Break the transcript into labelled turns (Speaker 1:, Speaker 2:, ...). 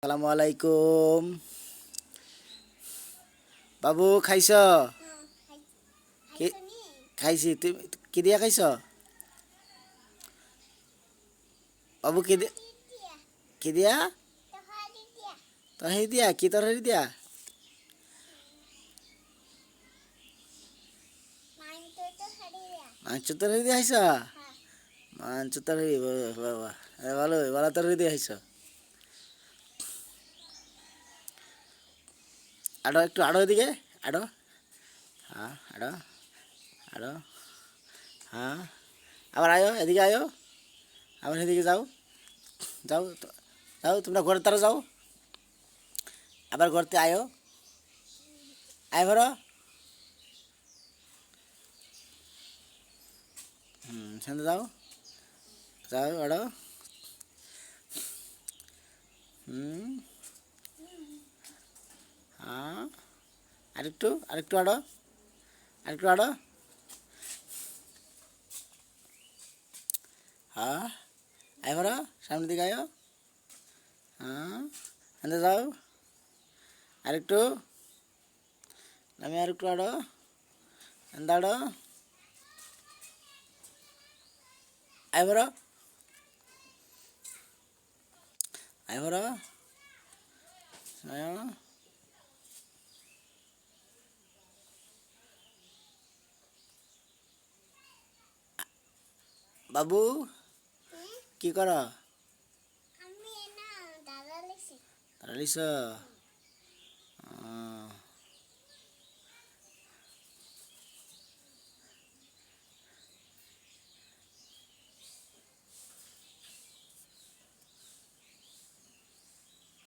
Speaker 1: আসসালামু আলাইকুম। বাবু খাইছ? কি খাইছি? তুমি কি দিয়া খাইছ? বাবু কি দিয়া? তরকারি দিয়া? কি তরকারি দিয়া? মাংস তরকারি দিয়া খাইছ? মাংস তরকারি, বাবা ভালো ভালো তরকারি দিয়া খাইছ। আরো একটু আরো এদিকে আরো। হ্যাঁ আরো আরো। হ্যাঁ আবার আয়ো এদিকে আয়ো, আবার এদিকে যাও যাও যাও, তোমরা ঘরের তারা যাও, আবার ঘরতে আয়ো, আয় ভরো। সেখানে যাও যাও আরো। হ্যাঁ আরেকটু আরেকটু আরো, আরেকটু আরো। হ্যাঁ আয় ভরো, সামনের দিকে আয়ো। হ্যাঁ এখানে যাও আরেকটু, নামে আরেকটু আরো, এখানে আরো, আয় ভরো, আয় ভরো, আয়। বাবু কি কর? দাঁড়ালিস?